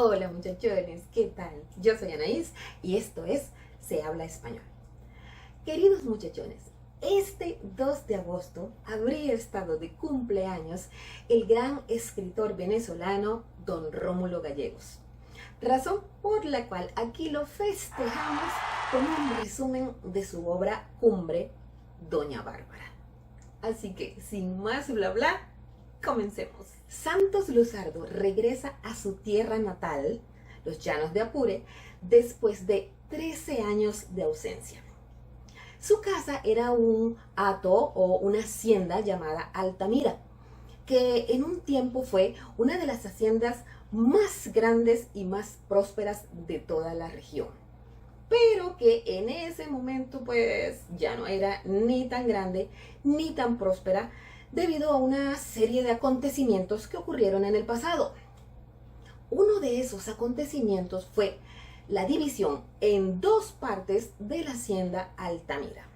Hola muchachones, ¿qué tal? Yo soy Anaís y esto es Se Habla Español. Queridos muchachones, este 2 de agosto habría estado de cumpleaños el gran escritor venezolano Don Rómulo Gallegos, razón por la cual aquí lo festejamos con un resumen de su obra cumbre, Doña Bárbara. Así que, sin más bla bla, comencemos. Santos Luzardo regresa a su tierra natal, los Llanos de Apure, después de 13 años de ausencia. Su casa era un hato o una hacienda llamada Altamira, que en un tiempo fue una de las haciendas más grandes y más prósperas de toda la región, pero que en ese momento pues ya no era ni tan grande ni tan próspera debido a una serie de acontecimientos que ocurrieron en el pasado. Uno de esos acontecimientos fue la división en dos partes de la hacienda Altamira.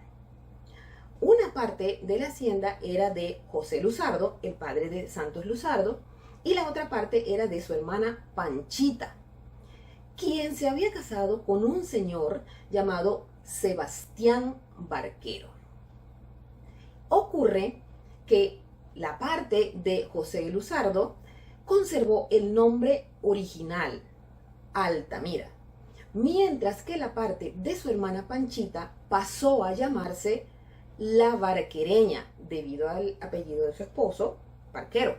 Una parte de la hacienda era de José Luzardo, el padre de Santos Luzardo, y la otra parte era de su hermana Panchita, quien se había casado con un señor llamado Sebastián Barquero. Ocurre que la parte de José Luzardo conservó el nombre original, Altamira, mientras que la parte de su hermana Panchita pasó a llamarse La Barquereña, debido al apellido de su esposo, Barquero.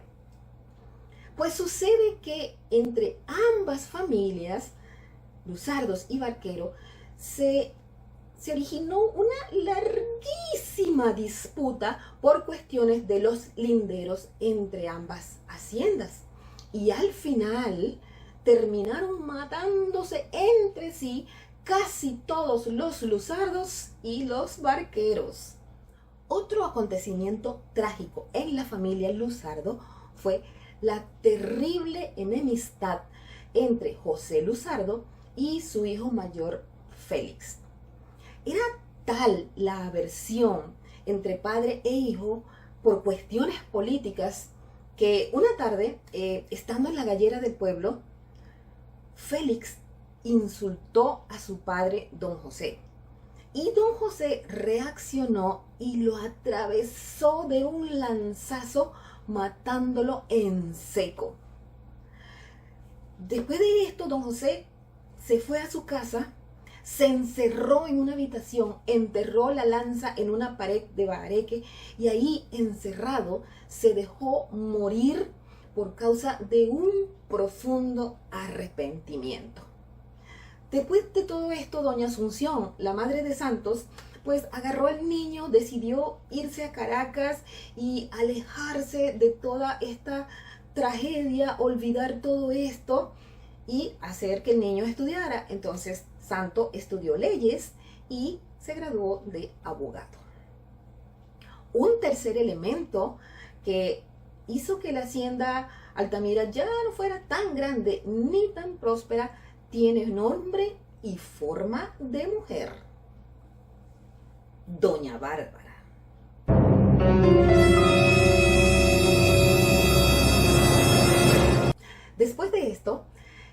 Pues sucede que entre ambas familias, Luzardos y Barquero, se originó una larguísima disputa por cuestiones de los linderos entre ambas haciendas. Y al final terminaron matándose entre sí casi todos los Luzardos y los Barqueros. Otro acontecimiento trágico en la familia Luzardo fue la terrible enemistad entre José Luzardo y su hijo mayor Félix. Era tal la aversión entre padre e hijo por cuestiones políticas que una tarde, estando en la gallera del pueblo, Félix insultó a su padre, don José. Y don José reaccionó y lo atravesó de un lanzazo, matándolo en seco. Después de esto, don José se fue a su casa, se encerró en una habitación, enterró la lanza en una pared de bahareque y ahí encerrado se dejó morir por causa de un profundo arrepentimiento. Después de todo esto, doña Asunción, la madre de Santos, pues agarró al niño, decidió irse a Caracas y alejarse de toda esta tragedia, olvidar todo esto y hacer que el niño estudiara. Entonces Santo estudió leyes y se graduó de abogado. Un tercer elemento que hizo que la hacienda Altamira ya no fuera tan grande ni tan próspera tiene nombre y forma de mujer: Doña Bárbara. Después de esto,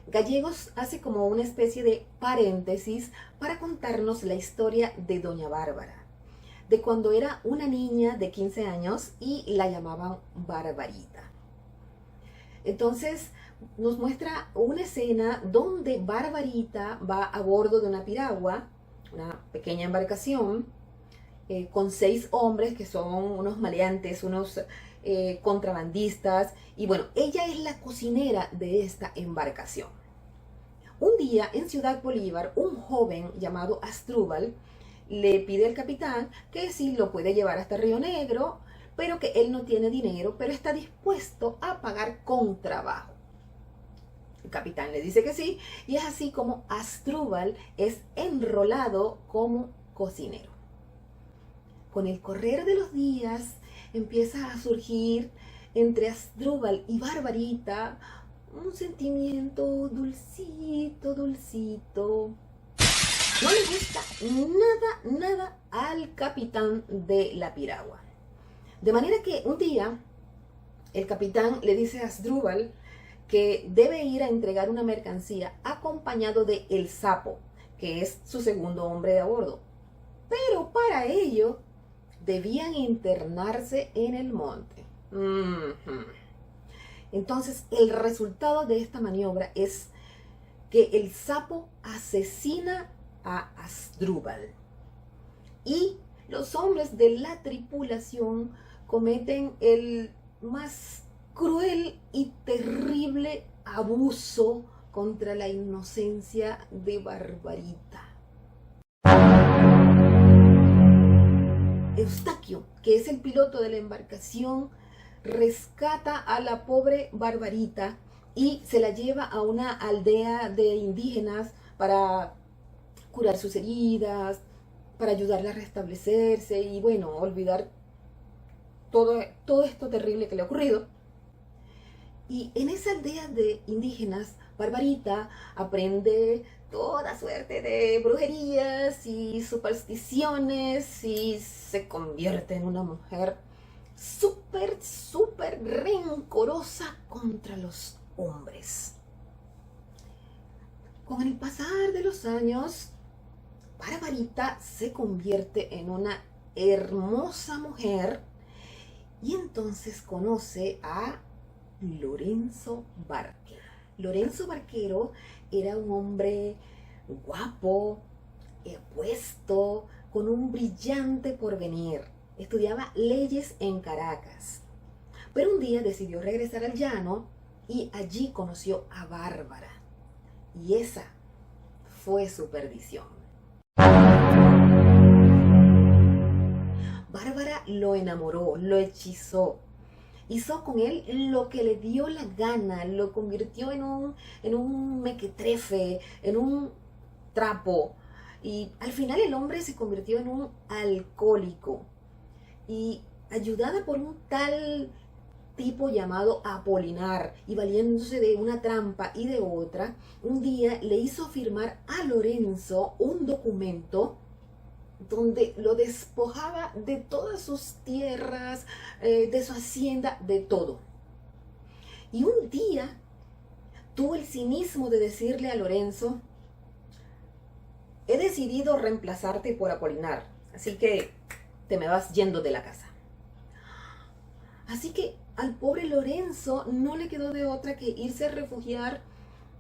Gallegos hace como una especie de paréntesis para contarnos la historia de Doña Bárbara, de cuando era una niña de 15 años y la llamaban Barbarita. Entonces nos muestra una escena donde Barbarita va a bordo de una piragua, una pequeña embarcación, con 6 hombres que son unos maleantes, unos contrabandistas, y bueno, ella es la cocinera de esta embarcación. Un día en Ciudad Bolívar, un joven llamado Asdrúbal le pide al capitán que sí lo puede llevar hasta Río Negro, pero que él no tiene dinero, pero está dispuesto a pagar con trabajo. El capitán le dice que sí, y es así como Asdrúbal es enrolado como cocinero. Con el correr de los días empieza a surgir entre Asdrúbal y Barbarita un sentimiento dulcito, dulcito. No le gusta nada al capitán de la piragua. De manera que un día el capitán le dice a Asdrúbal que debe ir a entregar una mercancía acompañado de el sapo, que es su segundo hombre de a bordo. Pero para ello debían internarse en el monte. Entonces, el resultado de esta maniobra es que el sapo asesina a Asdrúbal y los hombres de la tripulación cometen el más cruel y terrible abuso contra la inocencia de Barbarita. Eustaquio, que es el piloto de la embarcación, rescata a la pobre Barbarita y se la lleva a una aldea de indígenas para curar sus heridas, para ayudarla a restablecerse y bueno, olvidar todo esto terrible que le ha ocurrido. Y en esa aldea de indígenas, Barbarita aprende toda suerte de brujerías y supersticiones y se convierte en una mujer súper rencorosa contra los hombres. Con el pasar de los años, Barbarita se convierte en una hermosa mujer y entonces conoce a Lorenzo Barquero. Lorenzo Barquero era un hombre guapo, apuesto, con un brillante porvenir. Estudiaba leyes en Caracas. Pero un día decidió regresar al llano y allí conoció a Bárbara. Y esa fue su perdición. Bárbara lo enamoró, lo hechizó. Hizo con él lo que le dio la gana, lo convirtió en un mequetrefe, en un trapo. Y al final el hombre se convirtió en un alcohólico. Y ayudada por un tal tipo llamado Apolinar y valiéndose de una trampa y de otra, un día le hizo firmar a Lorenzo un documento donde lo despojaba de todas sus tierras, de su hacienda, de todo. Y un día tuvo el cinismo de decirle a Lorenzo: he decidido reemplazarte por Apolinar, así que te me vas yendo de la casa. Así que al pobre Lorenzo no le quedó de otra que irse a refugiar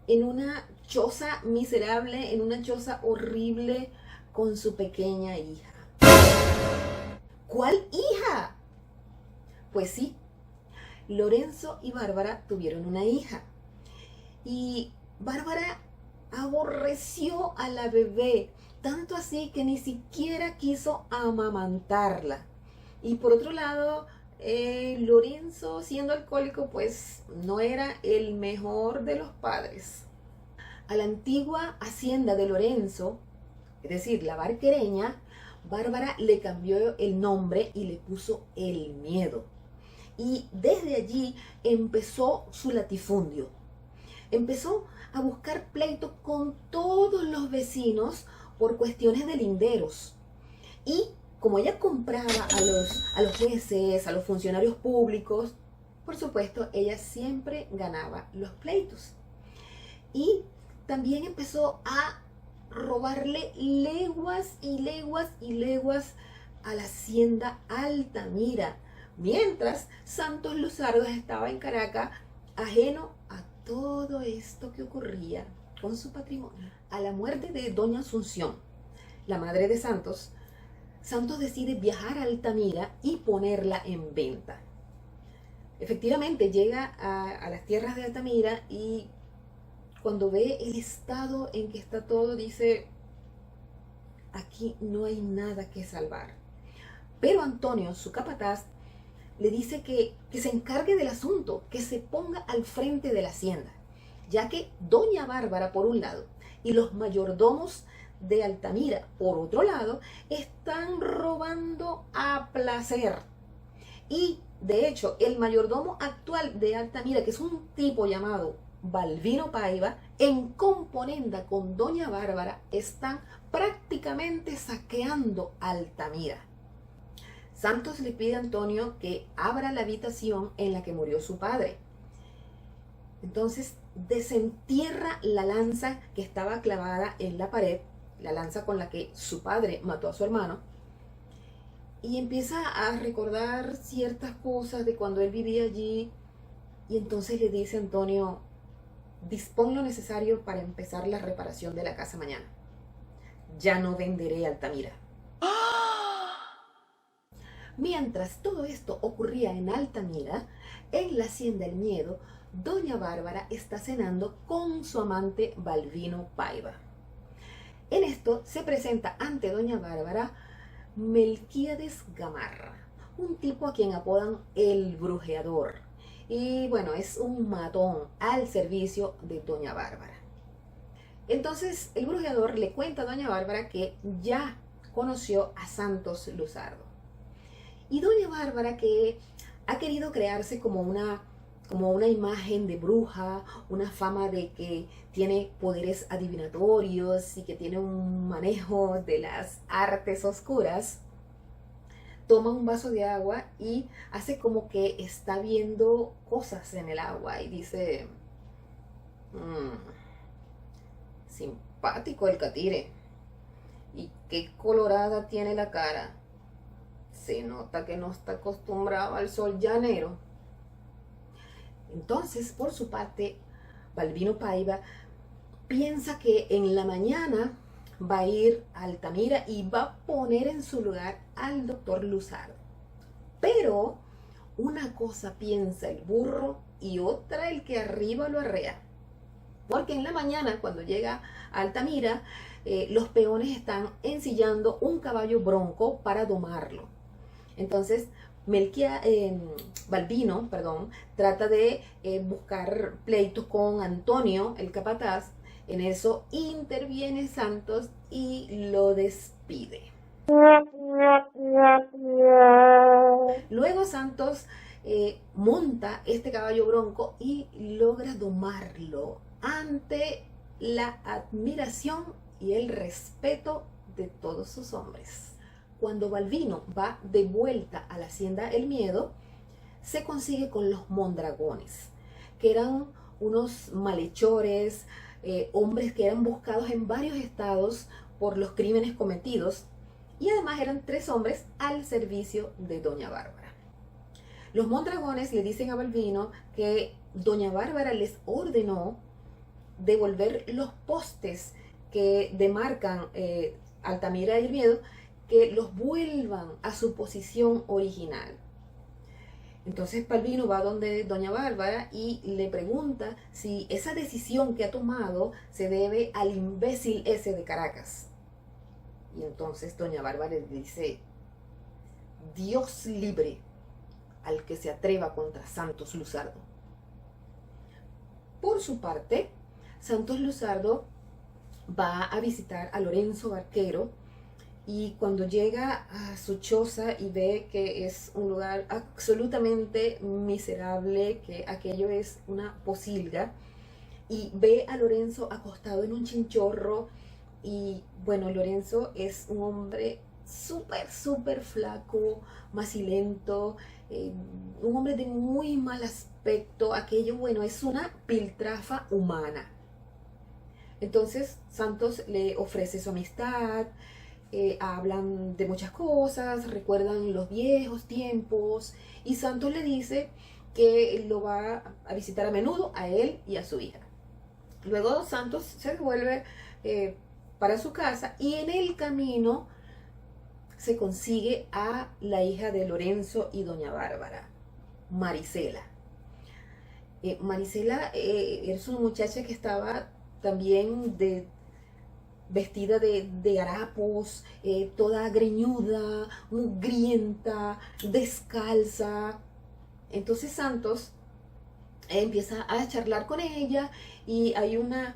en una choza miserable, en una choza horrible, con su pequeña hija. ¿Cuál hija? Pues sí, Lorenzo y Bárbara tuvieron una hija. Y Bárbara aborreció a la bebé, tanto así que ni siquiera quiso amamantarla. Y por otro lado, Lorenzo, siendo alcohólico, pues no era el mejor de los padres. A la antigua hacienda de Lorenzo, es decir, la Barquereña, Bárbara le cambió el nombre y le puso El Miedo. Y desde allí empezó su latifundio. Empezó a buscar pleito con todos los vecinos por cuestiones de linderos. Y como ella compraba a los jueces, a los funcionarios públicos, por supuesto, ella siempre ganaba los pleitos. Y también empezó a robarle leguas y leguas y leguas a la hacienda Altamira, mientras Santos Luzardo estaba en Caracas, ajeno a todo esto que ocurría con su patrimonio. A la muerte de doña Asunción, la madre de Santos, Santos decide viajar a Altamira y ponerla en venta. Efectivamente llega a las tierras de Altamira y cuando ve el estado en que está todo, dice: aquí no hay nada que salvar. Pero Antonio, su capataz, le dice que se encargue del asunto, que se ponga al frente de la hacienda, ya que doña Bárbara, por un lado, y los mayordomos de Altamira, por otro lado, están robando a placer. Y, de hecho, el mayordomo actual de Altamira, que es un tipo llamado Balbino Paiva, en componenda con doña Bárbara, están prácticamente saqueando Altamira. Santos le pide a Antonio que abra la habitación en la que murió su padre. Entonces desentierra la lanza que estaba clavada en la pared, la lanza con la que su padre mató a su hermano, y empieza a recordar ciertas cosas de cuando él vivía allí, y entonces le dice a Antonio: dispón lo necesario para empezar la reparación de la casa mañana. Ya no venderé Altamira. Mientras todo esto ocurría en Altamira, en la Hacienda El Miedo, doña Bárbara está cenando con su amante Balbino Paiva. En esto se presenta ante doña Bárbara Melquíades Gamarra, un tipo a quien apodan el Brujeador. Y bueno, es un matón al servicio de doña Bárbara. Entonces el Brujeador le cuenta a doña Bárbara que ya conoció a Santos Luzardo. Y doña Bárbara, que ha querido crearse como una imagen de bruja, una fama de que tiene poderes adivinatorios y que tiene un manejo de las artes oscuras, toma un vaso de agua y hace como que está viendo cosas en el agua y dice: simpático el catire, y qué colorada tiene la cara. Se nota que no está acostumbrado al sol llanero. Entonces, por su parte, Balbino Paiva piensa que en la mañana va a ir a Altamira y va a poner en su lugar al doctor Luzardo. Pero una cosa piensa el burro y otra el que arriba lo arrea. Porque en la mañana, cuando llega a Altamira, los peones están ensillando un caballo bronco para domarlo. Entonces Balbino trata de buscar pleitos con Antonio, el capataz. En eso interviene Santos y lo despide. Luego Santos monta este caballo bronco y logra domarlo ante la admiración y el respeto de todos sus hombres. Cuando Balbino va de vuelta a la Hacienda El Miedo, se consigue con los Mondragones, que eran unos malhechores, hombres que eran buscados en varios estados por los crímenes cometidos, y además eran 3 hombres al servicio de doña Bárbara. Los Mondragones le dicen a Balbino que doña Bárbara les ordenó devolver los postes que demarcan Altamira y El Miedo, que los vuelvan a su posición original. Entonces Balbino va donde doña Bárbara y le pregunta si esa decisión que ha tomado se debe al imbécil ese de Caracas. Y entonces doña Bárbara le dice: Dios libre al que se atreva contra Santos Luzardo. Por su parte, Santos Luzardo va a visitar a Lorenzo Barquero, y cuando llega a su choza y ve que es un lugar absolutamente miserable, que aquello es una posilga, y ve a Lorenzo acostado en un chinchorro, y bueno, Lorenzo es un hombre súper flaco, macilento, un hombre de muy mal aspecto. Aquello, bueno, es una piltrafa humana. Entonces Santos le ofrece su amistad. Hablan de muchas cosas, recuerdan los viejos tiempos, y Santos le dice que lo va a visitar a menudo a él y a su hija. Luego Santos se devuelve para su casa, y en el camino se consigue a la hija de Lorenzo y doña Bárbara, Marisela. Marisela es una muchacha que estaba también vestida de harapos, toda greñuda, mugrienta, descalza. Entonces Santos empieza a charlar con ella, y hay una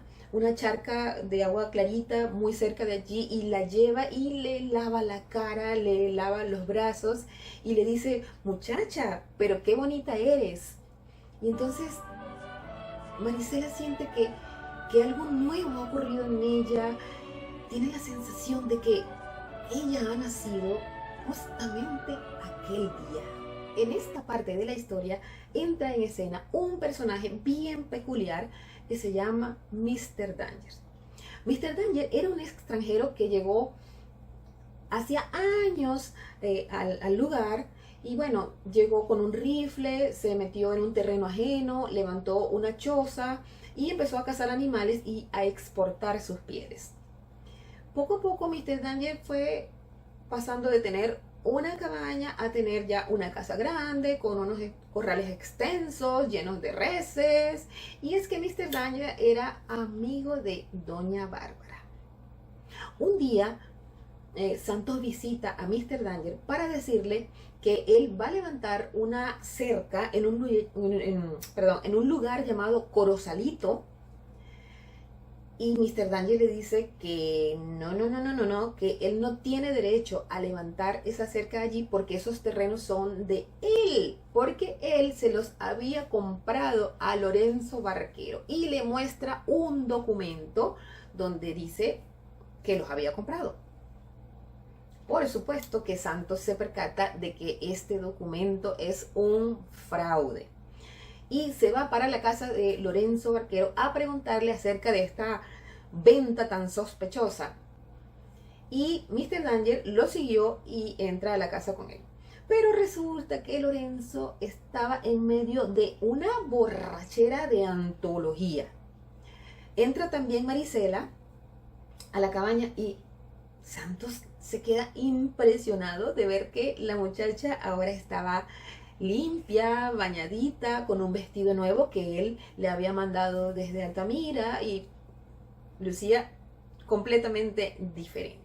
charca de agua clarita muy cerca de allí, y la lleva y le lava la cara, le lava los brazos, y le dice: muchacha, pero qué bonita eres. Y entonces Marisela siente que algo nuevo ha ocurrido en ella. Tiene la sensación de que ella ha nacido justamente aquel día. En esta parte de la historia entra en escena un personaje bien peculiar que se llama Mr. Danger. Mr. Danger era un extranjero que llegó hacía años al lugar y bueno, llegó con un rifle, se metió en un terreno ajeno, levantó una choza y empezó a cazar animales y a exportar sus pieles. Poco a poco Mr. Danger fue pasando de tener una cabaña a tener ya una casa grande con unos corrales extensos llenos de reses. Y es que Mr. Danger era amigo de Doña Bárbara. Un día Santos visita a Mr. Danger para decirle que él va a levantar una cerca en un lugar llamado Corozalito. Y Mr. Danger le dice que no, que él no tiene derecho a levantar esa cerca allí porque esos terrenos son de él, porque él se los había comprado a Lorenzo Barquero y le muestra un documento donde dice que los había comprado. Por supuesto que Santos se percata de que este documento es un fraude y se va para la casa de Lorenzo Barquero a preguntarle acerca de esta venta tan sospechosa. Y Mr. Danger lo siguió y entra a la casa con él. Pero resulta que Lorenzo estaba en medio de una borrachera de antología. Entra también Marisela a la cabaña y Santos se queda impresionado de ver que la muchacha ahora estaba limpia, bañadita, con un vestido nuevo que él le había mandado desde Altamira y lucía completamente diferente.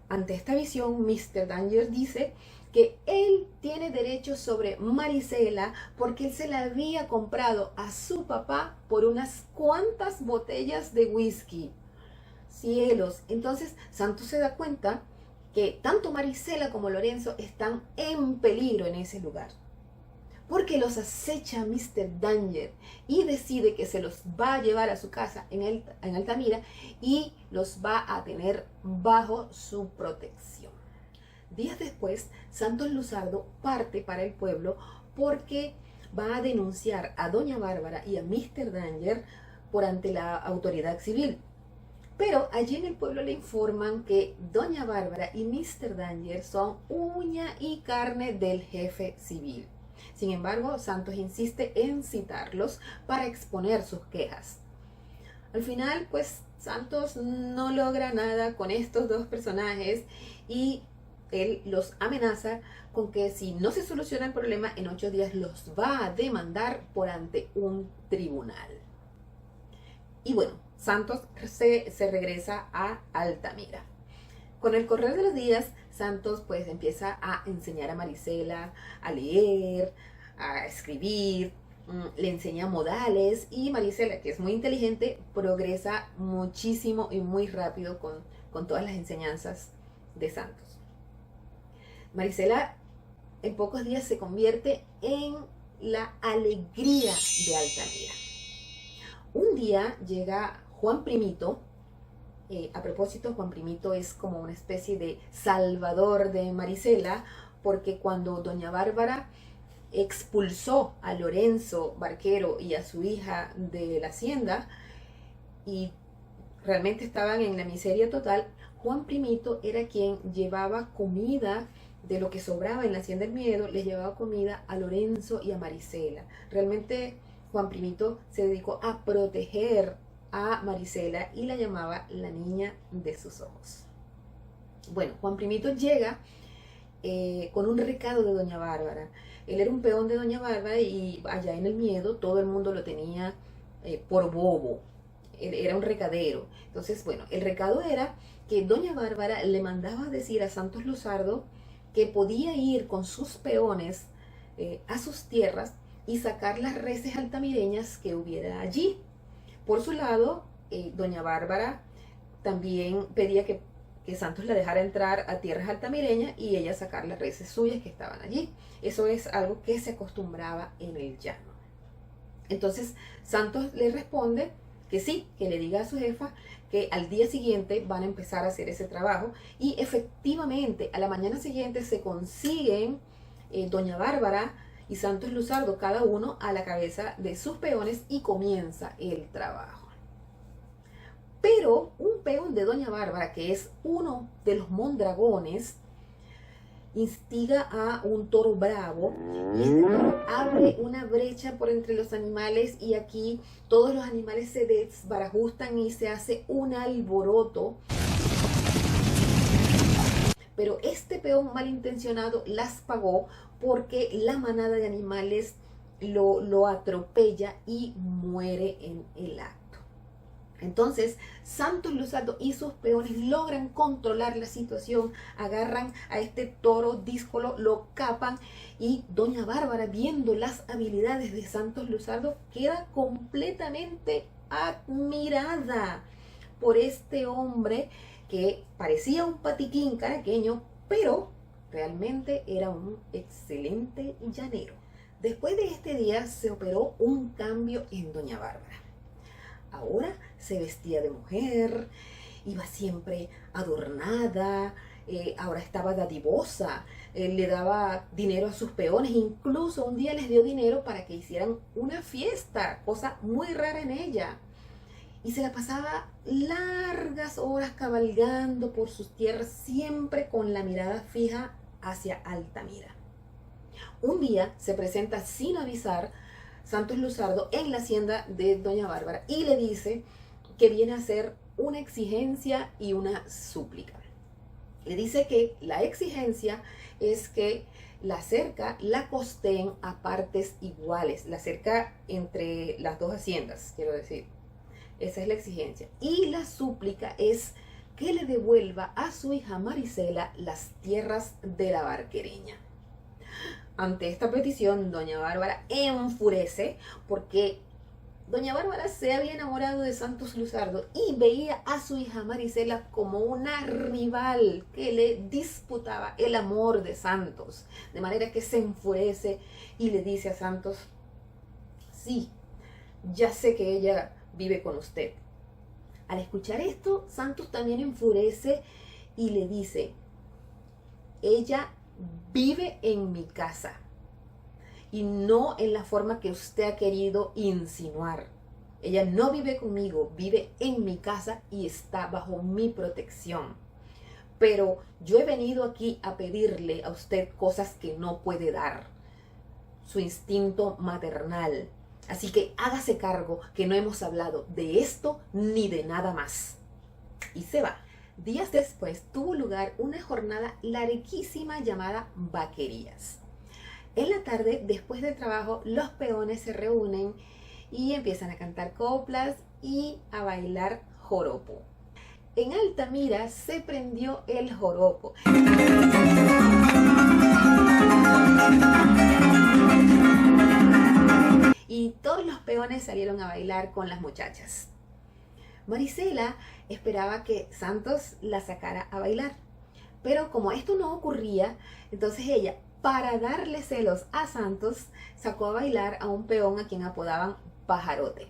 Ante esta visión, Mr. Danger dice que él tiene derecho sobre Marisela porque él se la había comprado a su papá por unas cuantas botellas de whisky. Cielos. Entonces Santos se da cuenta que tanto Marisela como Lorenzo están en peligro en ese lugar, porque los acecha Mr. Danger y decide que se los va a llevar a su casa en Altamira y los va a tener bajo su protección. Días después, Santos Luzardo parte para el pueblo porque va a denunciar a Doña Bárbara y a Mr. Danger por ante la autoridad civil. Pero allí en el pueblo le informan que Doña Bárbara y Mr. Danger son uña y carne del jefe civil. Sin embargo, Santos insiste en citarlos para exponer sus quejas. Al final, pues, Santos no logra nada con estos dos personajes y él los amenaza con que si no se soluciona el problema, en 8 días los va a demandar por ante un tribunal. Y bueno, Santos se regresa a Altamira. Con el correr de los días, Santos pues empieza a enseñar a Marisela a leer, a escribir, le enseña modales y Marisela, que es muy inteligente, progresa muchísimo y muy rápido con todas las enseñanzas de Santos. Marisela en pocos días se convierte en la alegría de Altamira. Un día llega Juan Primito. A propósito, Juan Primito es como una especie de salvador de Marisela, porque cuando Doña Bárbara expulsó a Lorenzo Barquero y a su hija de la hacienda y realmente estaban en la miseria total, Juan Primito era quien llevaba comida de lo que sobraba en la hacienda del Miedo, les llevaba comida a Lorenzo y a Marisela. Realmente Juan Primito se dedicó a proteger a Marisela y la llamaba la niña de sus ojos. Bueno, Juan Primito llega con un recado de Doña Bárbara. Él era un peón de Doña Bárbara y allá en el Miedo todo el mundo lo tenía por bobo. Él era un recadero. Entonces, bueno, el recado era que Doña Bárbara le mandaba a decir a Santos Luzardo que podía ir con sus peones a sus tierras y sacar las reses altamireñas que hubiera allí. Por su lado, Doña Bárbara también pedía que Santos la dejara entrar a tierras altamireñas y ella sacar las reses suyas que estaban allí. Eso es algo que se acostumbraba en el llano. Entonces Santos le responde que sí, que le diga a su jefa que al día siguiente van a empezar a hacer ese trabajo y efectivamente a la mañana siguiente se consiguen doña Bárbara y Santos Luzardo, cada uno a la cabeza de sus peones, y comienza el trabajo. Pero un peón de doña Bárbara, que es uno de los mondragones, instiga a un toro bravo, y este toro abre una brecha por entre los animales, y aquí todos los animales se desbarajustan y se hace un alboroto. Pero este peón malintencionado las pagó, porque la manada de animales lo atropella y muere en el acto. Entonces, Santos Luzardo y sus peones logran controlar la situación, agarran a este toro díscolo, lo capan, y doña Bárbara, viendo las habilidades de Santos Luzardo, queda completamente admirada por este hombre que parecía un patiquín caraqueño, pero realmente era un excelente llanero. Después de este día se operó un cambio en doña Bárbara. Ahora se vestía de mujer, iba siempre adornada, ahora estaba dadivosa, le daba dinero a sus peones, incluso un día les dio dinero para que hicieran una fiesta, cosa muy rara en ella. Y se la pasaba largas horas cabalgando por sus tierras, siempre con la mirada fija hacia Altamira. Un día se presenta sin avisar Santos Luzardo en la hacienda de doña Bárbara y le dice que viene a hacer una exigencia y una súplica. Le dice que la exigencia es que la cerca la costeen a partes iguales, la cerca entre las dos haciendas, quiero decir. Esa es la exigencia. Y la súplica es que le devuelva a su hija Marisela las tierras de la Barquereña. Ante esta petición, doña Bárbara enfurece, porque doña Bárbara se había enamorado de Santos Luzardo y veía a su hija Marisela como una rival que le disputaba el amor de Santos. De manera que se enfurece y le dice a Santos: sí, ya sé que ella vive con usted. Al escuchar esto, Santos también enfurece y le dice: ella vive en mi casa y no en la forma que usted ha querido insinuar. Ella no vive conmigo, vive en mi casa y está bajo mi protección. Pero yo he venido aquí a pedirle a usted cosas que no puede dar, su instinto maternal. Así que hágase cargo que no hemos hablado de esto ni de nada más. Y se va. Días después tuvo lugar una jornada larguísima llamada vaquerías. En la tarde, después del trabajo, los peones se reúnen y empiezan a cantar coplas y a bailar joropo. En Altamira se prendió el joropo. Y todos los peones salieron a bailar con las muchachas. Marisela esperaba que Santos la sacara a bailar, pero como esto no ocurría, entonces ella, para darle celos a Santos, sacó a bailar a un peón a quien apodaban Pajarote.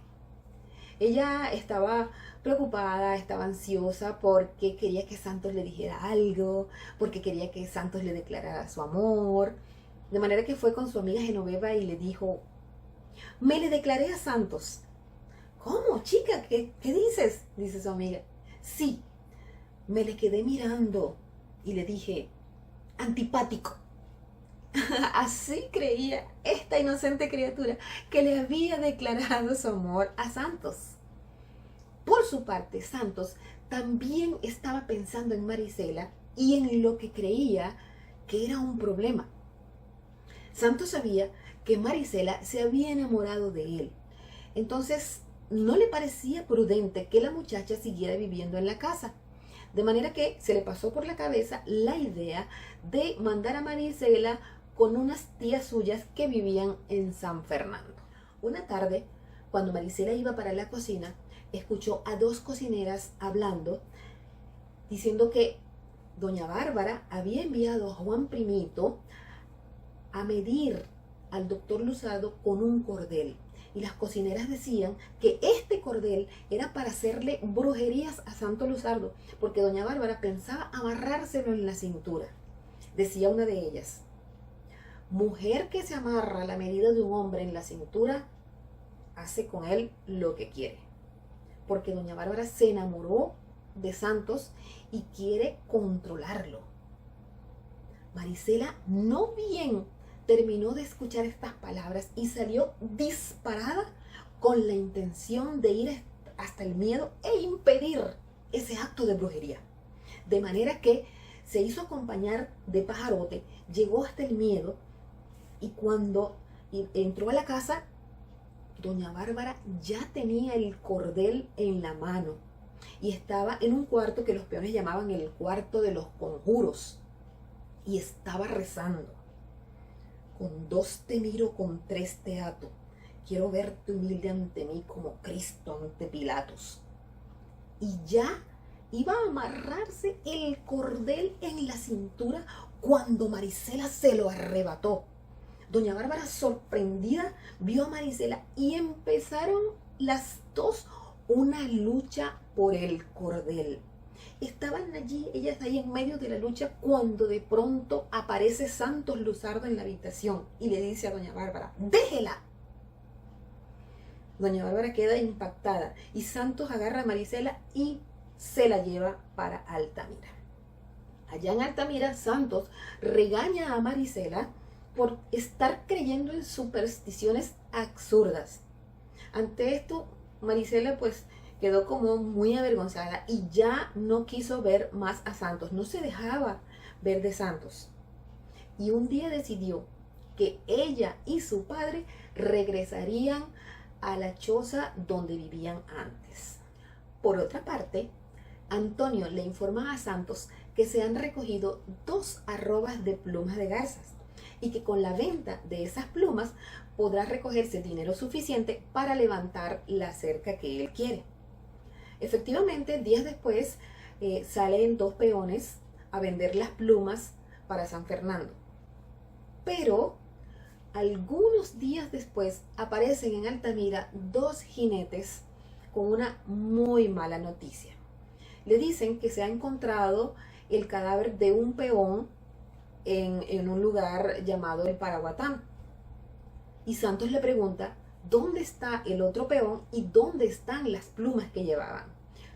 Ella estaba preocupada, estaba ansiosa porque quería que Santos le dijera algo, porque quería que Santos le declarara su amor. De manera que fue con su amiga Genoveva y le dijo: me le declaré a Santos. ¿Cómo, chica? ¿Qué dices? Dice su amiga. Sí, me le quedé mirando y le dije: antipático. Así creía esta inocente criatura que le había declarado su amor a Santos. Por su parte, Santos también estaba pensando en Marisela y en lo que creía que era un problema. Santos sabía que Marisela se había enamorado de él. Entonces, no le parecía prudente que la muchacha siguiera viviendo en la casa. De manera que se le pasó por la cabeza la idea de mandar a Marisela con unas tías suyas que vivían en San Fernando. Una tarde, cuando Marisela iba para la cocina, escuchó a dos cocineras hablando, diciendo que doña Bárbara había enviado a Juan Primito a medir al doctor Luzardo con un cordel. Y las cocineras decían que este cordel era para hacerle brujerías a Santos Luzardo, porque doña Bárbara pensaba amarrárselo en la cintura. Decía una de ellas: Mujer que se amarra a la medida de un hombre en la cintura, hace con él lo que quiere. Porque doña Bárbara se enamoró de Santos y quiere controlarlo. Marisela no bien terminó de escuchar estas palabras y salió disparada con la intención de ir hasta el miedo e impedir ese acto de brujería. De manera que se hizo acompañar de Pajarote, llegó hasta el miedo y cuando entró a la casa, doña Bárbara ya tenía el cordel en la mano y estaba en un cuarto que los peones llamaban el cuarto de los conjuros y estaba rezando. Con 2 te miro, con 3 te ato. Quiero verte humilde ante mí como Cristo ante Pilatos. Y ya iba a amarrarse el cordel en la cintura cuando Marisela se lo arrebató. Doña Bárbara, sorprendida, vio a Marisela y empezaron las dos una lucha por el cordel. Estaban allí, ellas ahí en medio de la lucha, cuando de pronto aparece Santos Luzardo en la habitación y le dice a doña Bárbara, ¡déjela! Doña Bárbara queda impactada y Santos agarra a Marisela y se la lleva para Altamira. Allá en Altamira, Santos regaña a Marisela por estar creyendo en supersticiones absurdas. Ante esto, Marisela pues quedó como muy avergonzada y ya no quiso ver más a Santos, no se dejaba ver de Santos. Y un día decidió que ella y su padre regresarían a la choza donde vivían antes. Por otra parte, Antonio le informa a Santos que se han recogido 2 arrobas de plumas de garzas y que con la venta de esas plumas podrá recogerse dinero suficiente para levantar la cerca que él quiere. Efectivamente, días después salen 2 peones a vender las plumas para San Fernando. Pero algunos días después aparecen en Altamira 2 jinetes con una muy mala noticia. Le dicen que se ha encontrado el cadáver de un peón en un lugar llamado el Paraguatán. Y Santos le pregunta dónde está el otro peón y dónde están las plumas que llevaban.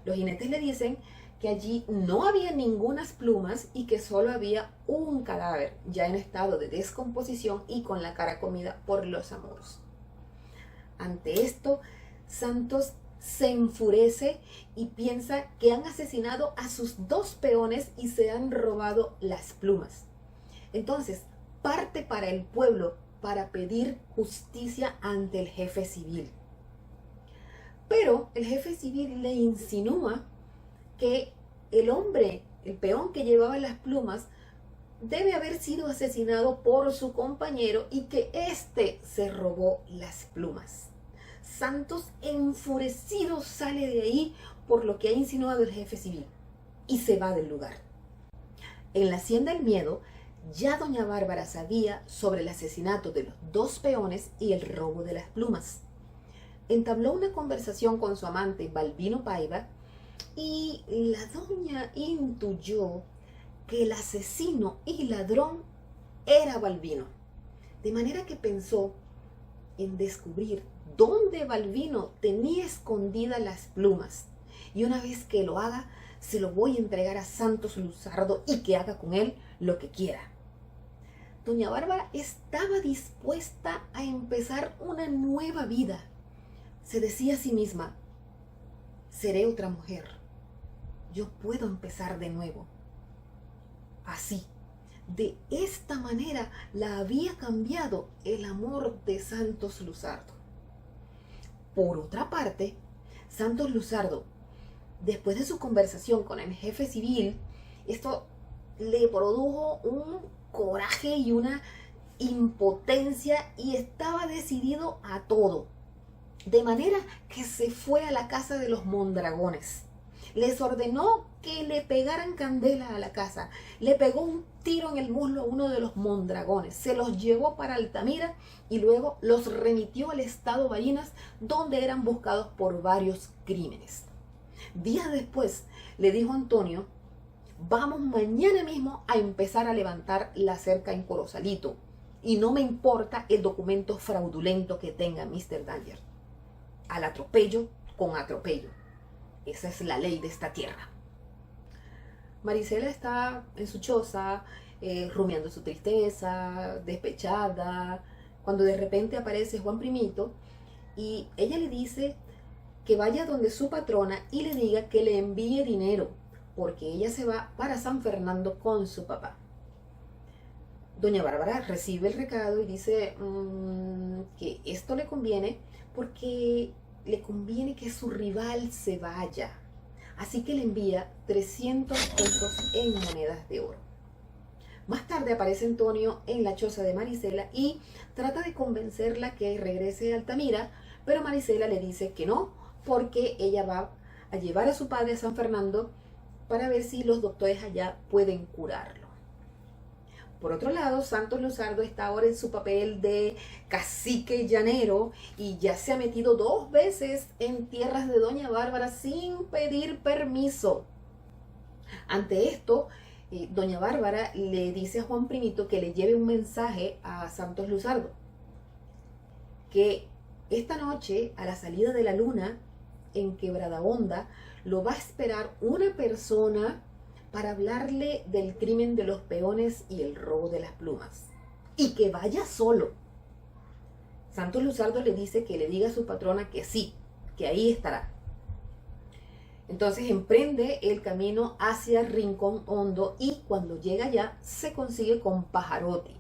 Los jinetes le dicen que allí no había ningunas plumas y que solo había un cadáver ya en estado de descomposición y con la cara comida por los amoros. Ante esto, Santos se enfurece y piensa que han asesinado a sus 2 peones y se han robado las plumas. Entonces parte para el pueblo para pedir justicia ante el jefe civil. Pero el jefe civil le insinúa que el hombre, el peón que llevaba las plumas, debe haber sido asesinado por su compañero y que éste se robó las plumas. Santos, enfurecido, sale de ahí por lo que ha insinuado el jefe civil y se va del lugar. En la hacienda El Miedo, ya doña Bárbara sabía sobre el asesinato de los 2 peones y el robo de las plumas. Entabló una conversación con su amante Balbino Paiva y la doña intuyó que el asesino y ladrón era Balbino. De manera que pensó en descubrir dónde Balbino tenía escondidas las plumas. Y una vez que lo haga, se lo voy a entregar a Santos Luzardo y que haga con él lo que quiera. Doña Bárbara estaba dispuesta a empezar una nueva vida. Se decía a sí misma, seré otra mujer. Yo puedo empezar de nuevo. Así, de esta manera la había cambiado el amor de Santos Luzardo. Por otra parte, Santos Luzardo, después de su conversación con el jefe civil, esto le produjo un coraje y una impotencia y estaba decidido a todo. De manera que se fue a la casa de los Mondragones. Les ordenó que le pegaran candela a la casa. Le pegó un tiro en el muslo a uno de los Mondragones. Se los llevó para Altamira y luego los remitió al estado Barinas, donde eran buscados por varios crímenes. Días después le dijo a Antonio, vamos mañana mismo a empezar a levantar la cerca en Corosalito. y no me importa el documento fraudulento que tenga Mr. Danger. Al atropello con atropello. Esa es la ley de esta tierra. Marisela está en su choza, rumiando su tristeza, despechada, cuando de repente aparece Juan Primito y ella le dice que vaya donde su patrona y le diga que le envíe dinero, porque ella se va para San Fernando con su papá. Doña Bárbara recibe el recado y dice que esto le conviene porque le conviene que su rival se vaya. Así que le envía 300 pesos en monedas de oro. Más tarde aparece Antonio en la choza de Marisela y trata de convencerla que regrese a Altamira, pero Marisela le dice que no, porque ella va a llevar a su padre a San Fernando para ver si los doctores allá pueden curarlo. Por otro lado, Santos Luzardo está ahora en su papel de cacique llanero y ya se ha metido 2 veces en tierras de Doña Bárbara sin pedir permiso. Ante esto, Doña Bárbara le dice a Juan Primito que le lleve un mensaje a Santos Luzardo, que esta noche, a la salida de la luna, en Quebrada Honda, lo va a esperar una persona para hablarle del crimen de los peones y el robo de las plumas. Y que vaya solo. Santos Luzardo le dice que le diga a su patrona que sí, que ahí estará. Entonces emprende el camino hacia Rincón Hondo y cuando llega allá se consigue con Pajarote.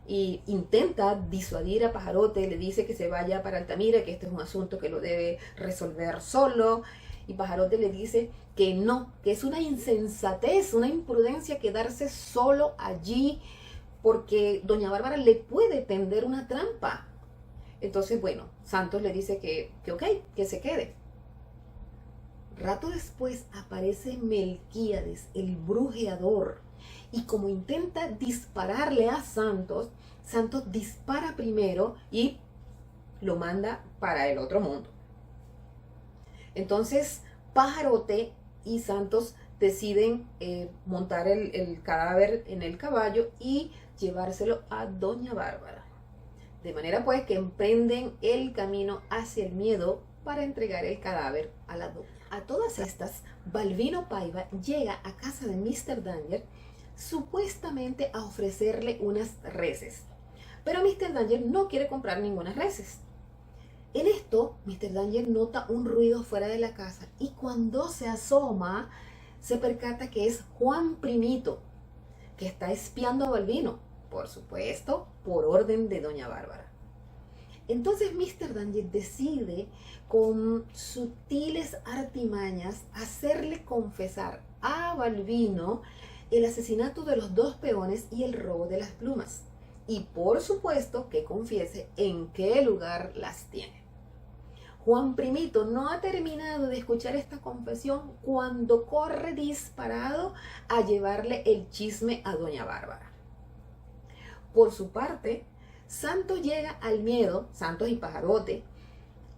Y intenta disuadir a Pajarote, le dice que se vaya para Altamira, que este es un asunto que lo debe resolver solo. Y Pajarote le dice que no, que es una insensatez, una imprudencia quedarse solo allí, porque Doña Bárbara le puede tender una trampa. Entonces, bueno, Santos le dice que ok, que se quede. Rato después aparece Melquíades, el brujeador, y como intenta dispararle a Santos, Santos dispara primero y lo manda para el otro mundo. Entonces, Pajarote y Santos deciden montar el cadáver en el caballo y llevárselo a Doña Bárbara. De manera pues que emprenden el camino hacia el miedo para entregar el cadáver a la doña. A todas estas, Balbino Paiva llega a casa de Mr. Danger supuestamente a ofrecerle unas reses. Pero Mr. Danger no quiere comprar ninguna reses. En esto, Mr. Danger nota un ruido fuera de la casa y cuando se asoma, se percata que es Juan Primito, que está espiando a Balbino, por supuesto, por orden de Doña Bárbara. Entonces Mr. Danger decide, con sutiles artimañas, hacerle confesar a Balbino el asesinato de los 2 peones y el robo de las plumas. Y por supuesto que confiese en qué lugar las tiene. Juan Primito no ha terminado de escuchar esta confesión cuando corre disparado a llevarle el chisme a Doña Bárbara. Por su parte, Santos llega al miedo, Santos y Pajarote,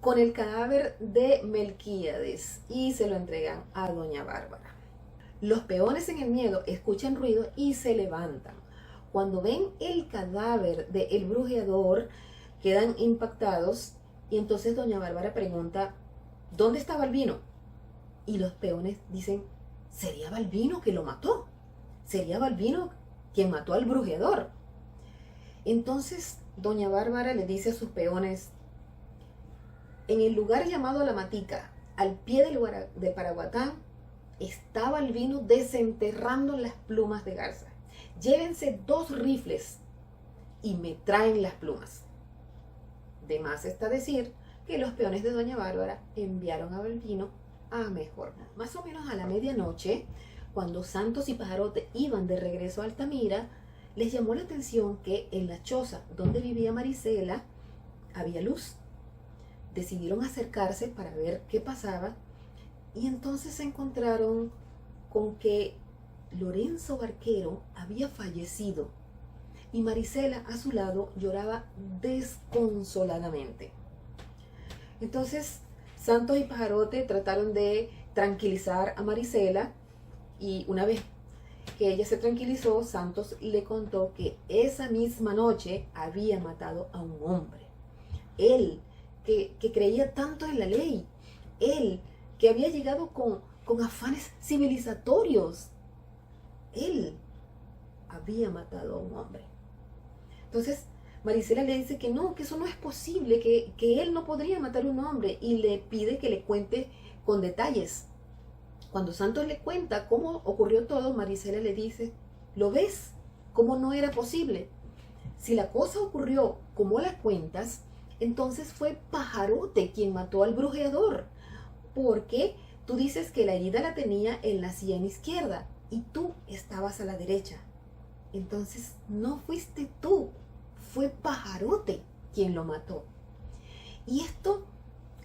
con el cadáver de Melquíades y se lo entregan a Doña Bárbara. Los peones en el miedo escuchan ruido y se levantan. Cuando ven el cadáver del brujeador, quedan impactados y entonces Doña Bárbara pregunta, ¿dónde está Balbino? Y los peones dicen, ¿sería Balbino que lo mató? ¿Sería Balbino quien mató al brujeador? Entonces Doña Bárbara le dice a sus peones, en el lugar llamado La Matica, al pie del Paraguatán, está Balbino desenterrando las plumas de garza. Llévense 2 rifles y me traen las plumas. De más está decir que los peones de Doña Bárbara enviaron a Balbino a mejor. Más o menos a la medianoche, cuando Santos y Pajarote iban de regreso a Altamira, les llamó la atención que en la choza donde vivía Marisela había luz. Decidieron acercarse para ver qué pasaba y entonces se encontraron con que Lorenzo Barquero había fallecido y Marisela a su lado lloraba desconsoladamente. Entonces Santos y Pajarote trataron de tranquilizar a Marisela y una vez que ella se tranquilizó, Santos le contó que esa misma noche había matado a un hombre. Él, que creía tanto en la ley. Él, que había llegado con afanes civilizatorios. Él había matado a un hombre. Entonces, Marisela le dice que no, que eso no es posible, que él no podría matar a un hombre, y le pide que le cuente con detalles. Cuando Santos le cuenta cómo ocurrió todo, Marisela le dice, ¿lo ves? ¿Cómo no era posible? Si la cosa ocurrió como la cuentas, entonces fue Pajarote quien mató al brujeador, porque tú dices que la herida la tenía en la sien izquierda y tú estabas a la derecha. Entonces no fuiste tú, fue Pajarote quien lo mató. Y esto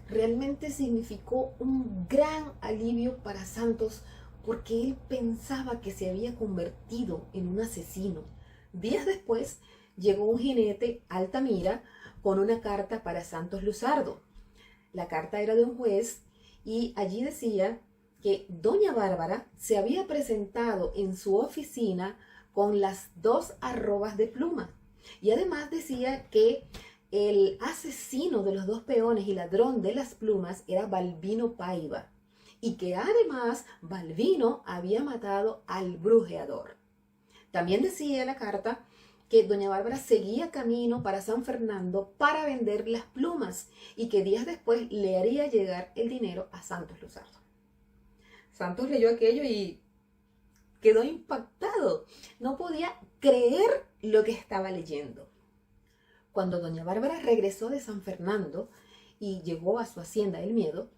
realmente significó un gran alivio para Santos, porque él pensaba que se había convertido en un asesino. Días después llegó un jinete a Altamira con una carta para Santos Luzardo. La carta era de un juez y allí decía que doña Bárbara se había presentado en su oficina con las 2 arrobas de pluma. Y además decía que el asesino de los 2 peones y ladrón de las plumas era Balbino Paiva, y que además Balbino había matado al brujeador. También decía la carta que doña Bárbara seguía camino para San Fernando para vender las plumas y que días después le haría llegar el dinero a Santos Luzardo. Santos leyó aquello y quedó impactado. No podía creer lo que estaba leyendo. Cuando doña Bárbara regresó de San Fernando y llegó a su hacienda El Miedo,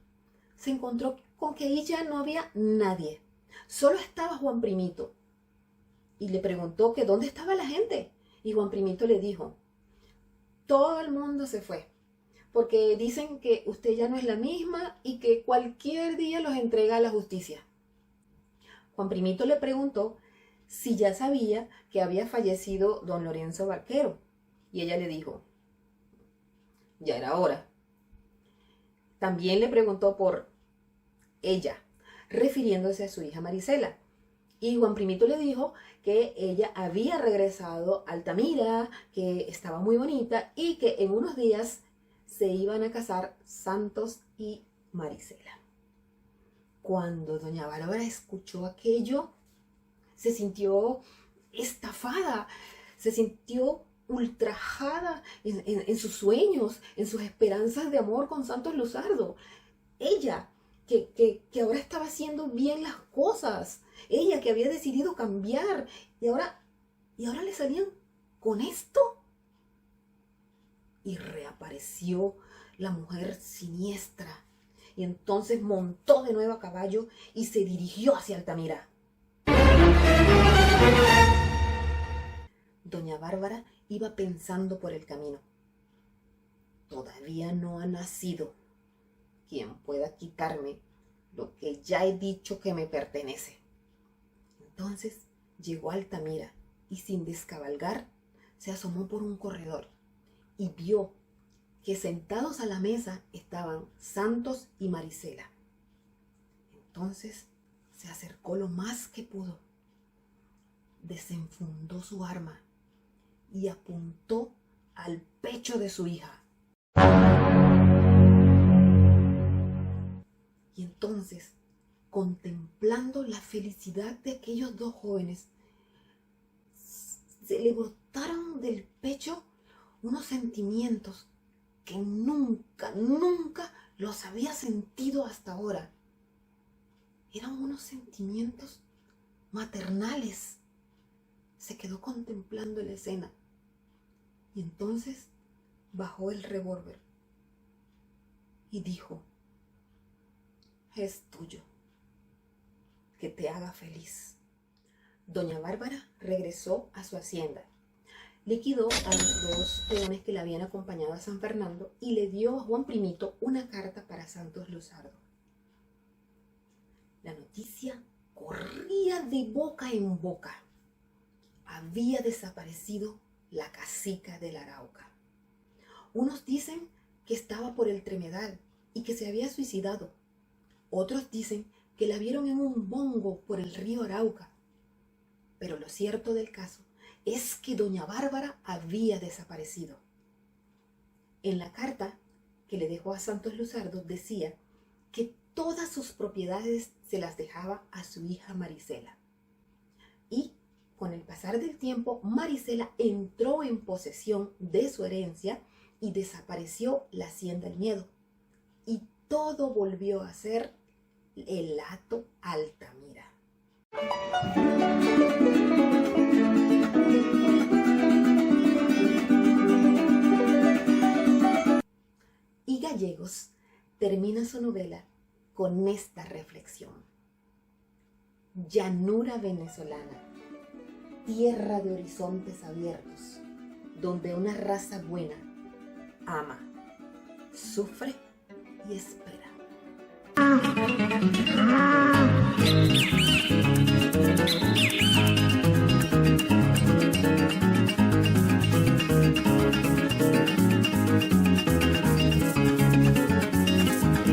se encontró con que ahí ya no había nadie. Solo estaba Juan Primito. Y le preguntó que dónde estaba la gente. Y Juan Primito le dijo, todo el mundo se fue, porque dicen que usted ya no es la misma y que cualquier día los entrega a la justicia. Juan Primito le preguntó si ya sabía que había fallecido don Lorenzo Barquero. Y ella le dijo, ya era hora. También le preguntó por ella, refiriéndose a su hija Marisela. Y Juan Primito le dijo que ella había regresado a Altamira, que estaba muy bonita y que en unos días se iban a casar Santos y Marisela. Cuando doña Bárbara escuchó aquello, se sintió estafada, se sintió ultrajada en sus sueños, en sus esperanzas de amor con Santos Luzardo. Ella, que ahora estaba haciendo bien las cosas, ella que había decidido cambiar, y ahora le salían con esto. Y reapareció la mujer siniestra, y entonces montó de nuevo a caballo y se dirigió hacia Altamira. Doña Bárbara iba pensando por el camino. Todavía no ha nacido quien pueda quitarme lo que ya he dicho que me pertenece. Entonces llegó a Altamira y sin descabalgar se asomó por un corredor y vio que sentados a la mesa estaban Santos y Marisela. Entonces se acercó lo más que pudo, desenfundó su arma y apuntó al pecho de su hija. Y entonces, contemplando la felicidad de aquellos 2 jóvenes, se le brotaron del pecho unos sentimientos que nunca los había sentido hasta ahora. Eran unos sentimientos maternales. Se quedó contemplando la escena y entonces bajó el revólver y dijo, es tuyo, que te haga feliz. Doña Bárbara regresó a su hacienda, liquidó a los 2 peones que la habían acompañado a San Fernando y le dio a Juan Primito una carta para Santos Luzardo. La noticia corría de boca en boca. Había desaparecido la cacica del Arauca. Unos dicen que estaba por el Tremedal y que se había suicidado. Otros dicen que la vieron en un bongo por el río Arauca. Pero lo cierto del caso es que doña Bárbara había desaparecido. En la carta que le dejó a Santos Luzardo decía que todas sus propiedades se las dejaba a su hija Marisela. Y con el pasar del tiempo, Marisela entró en posesión de su herencia y desapareció la hacienda El Miedo. Y todo volvió a ser el Hato Altamira. Y Gallegos termina su novela con esta reflexión: llanura venezolana, tierra de horizontes abiertos, donde una raza buena ama, sufre y espera.